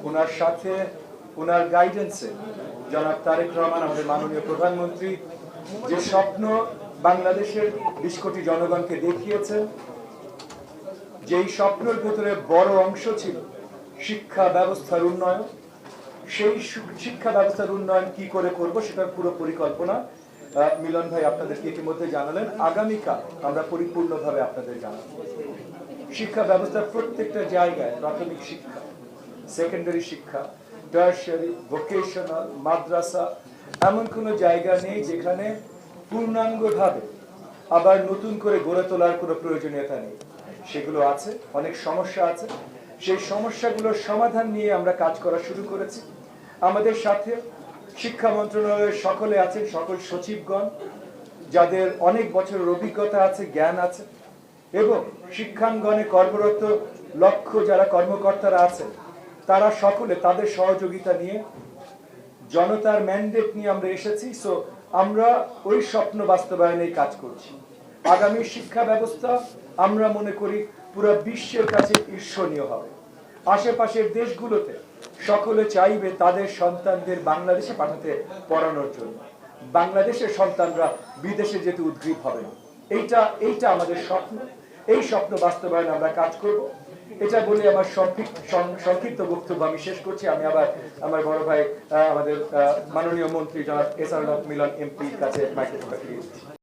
ওনার সাথে ওনার গাইডেন্সে জনাব তারেক রহমান আমাদের মাননীয় প্রধানমন্ত্রী যে স্বপ্ন বাংলাদেশের ২০ কোটি জনগণকে দেখিয়েছেন, যেই স্বপ্নের ভেতরে বড় অংশ ছিল শিক্ষা ব্যবস্থার উন্নয়ন, সেই শিক্ষা ব্যবস্থার উন্নয়ন কি করে করব সেটার পুরো পরিকল্পনা মিলন ভাই আপনাদেরকে ইতিমধ্যে জানালেন। আগামীকাল আমরা পরিপূর্ণভাবে আপনাদের জানাবো। শিক্ষা ব্যবস্থার প্রত্যেকটা জায়গায় প্রাথমিক শিক্ষা, সেকেন্ডারি শিক্ষা, টারশিয়ারি, ভোকেশনাল, মাদ্রাসা, এমন কোনো জায়গা নেই যেখানে পূর্ণাঙ্গভাবে আবার নতুন করে গড়ে তোলার কোনো প্রয়োজনীয়তা নেই। সেগুলো আছে, অনেক সমস্যা আছে। সেই সমস্যাগুলোর সমাধান নিয়ে আমরা কাজ করা শুরু করেছি। আমাদের সাথে শিক্ষা মন্ত্রণালয়ের সকলে আছেন, সকল সচিবগণ যাদের অনেক বছরের অভিজ্ঞতা আছে, জ্ঞান আছে, এবং শিক্ষাঙ্গনে কর্মরত লক্ষ্য যারা কর্মকর্তারা আছেন তারা সকলে তাদের সহযোগিতা নিয়ে জনতার ম্যান্ডেট নিয়ে আমরা এসেছি। সো আমরা ওই স্বপ্ন বাস্তবায়নে কাজ করছি। আগামী শিক্ষা ব্যবস্থা আমরা মনে করি পুরো বিশ্বের কাছে ঈর্ষণীয় হবে। আশেপাশের দেশগুলোতে সকলে চাইবে তাদের সন্তানদের বাংলাদেশে পাঠাতে পড়ানোর জন্য। বাংলাদেশের সন্তানরা বিদেশে যেতে উদ্গ্রীব হবে না। এইটা আমাদের স্বপ্ন। এই স্বপ্ন বাস্তবায়নে আমরা কাজ করব। এটা বলে আমার সংক্ষিপ্ত বক্তব্য আমি শেষ করছি। আমি আবার আমার বড় ভাই আমাদের মাননীয় মন্ত্রী জনাব এস আর মিলন এমপির কাছে মাইক্রোফোনটা ফিরিয়ে দিচ্ছি।